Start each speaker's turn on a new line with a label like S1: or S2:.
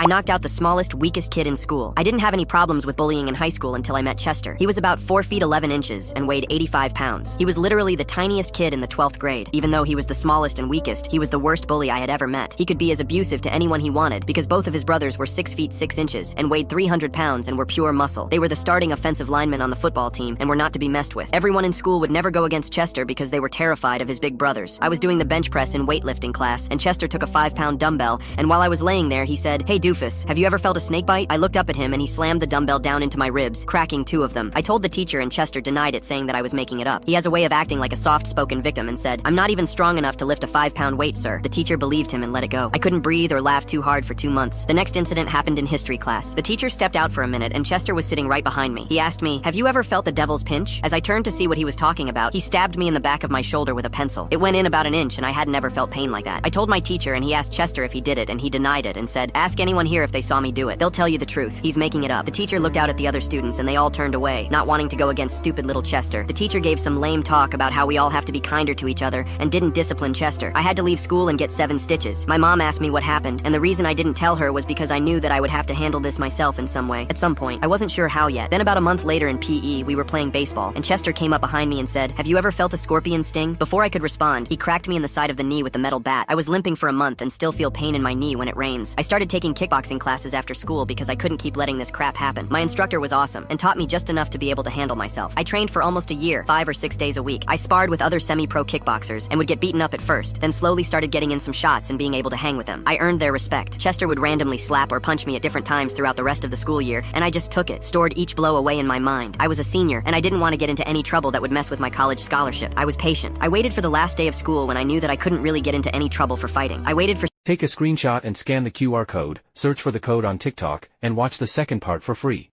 S1: knocked out the smallest, weakest kid in school. I didn't have any problems with bullying in high school until I met Chester. He was about 4 feet 11 inches and weighed 85 pounds. He was literally the tiniest kid in the 12th grade. Even though he was the smallest and weakest, he was the worst bully I had ever met. He could be as abusive to anyone he wanted because both of his brothers were 6 feet 6 inches and weighed 300 pounds and were pure muscle. They were the starting offensive linemen on the football team and were not to be messed with. Everyone in school would never go against Chester because they were terrified of his big brothers. I was doing the bench press in weightlifting class, and Chester took a 5-pound dumbbell, and while I was laying there, he said, "Hey doofus, have you ever felt a snake bite?" I looked up at him and he slammed the dumbbell down into my ribs, cracking 2 of them. I told the teacher and Chester denied it, saying that I was making it up. He has a way of acting like a soft-spoken victim and said, "I'm not even strong enough to lift a 5-pound weight, sir." The teacher believed him and let it go. I couldn't breathe or laugh too hard for 2 months. The next incident happened in history class. The teacher stepped out for a minute and Chester was sitting right behind me. He asked me, "Have you ever felt the devil's pinch?" As I turned to see what he was talking about, he stabbed me in the back of my shoulder with a pencil. It went in about an inch and I hadn't ever felt pain like that. I told my teacher and he asked Chester if he did it and he denied it and said, "Ask anyone here if they saw me do it. They'll tell you the truth. He's making it up." The teacher looked out at the other students and they all turned away, not wanting to go against stupid little Chester. The teacher gave some lame talk about how we all have to be kinder to each other and didn't discipline Chester. I had to leave school and get 7 stitches. My mom asked me what happened, and the reason I didn't tell her was because I knew that I would have to handle this myself in some way. At some point, I wasn't sure how yet. Then about a month later in PE, we were playing baseball, and Chester came up behind me and said, "Have you ever felt a scorpion sting?" Before I could respond, he cracked me in the side of the knee with the metal bat. I was limping for a month and still feel pain in my knee when it rains. I started taking kickboxing classes after school because I couldn't keep letting this crap happen. My instructor was awesome and taught me just enough to be able to handle myself. I trained for almost a year, 5 or 6 days a week. I sparred with other semi-pro kickboxers and would get beaten up at first, then slowly started getting in some shots and being able to hang with them. I earned their respect. Chester would randomly slap or punch me at different times throughout the rest of the school year, and I just took it, stored each blow away in my mind. I was a senior, and I didn't want to get into any trouble that would mess with my college scholarship. I was patient. I waited for the last day of school when I knew that I couldn't really get into any trouble for fighting. I waited for
S2: Take a screenshot and scan the QR code, search for the code on TikTok, and watch the second part for free.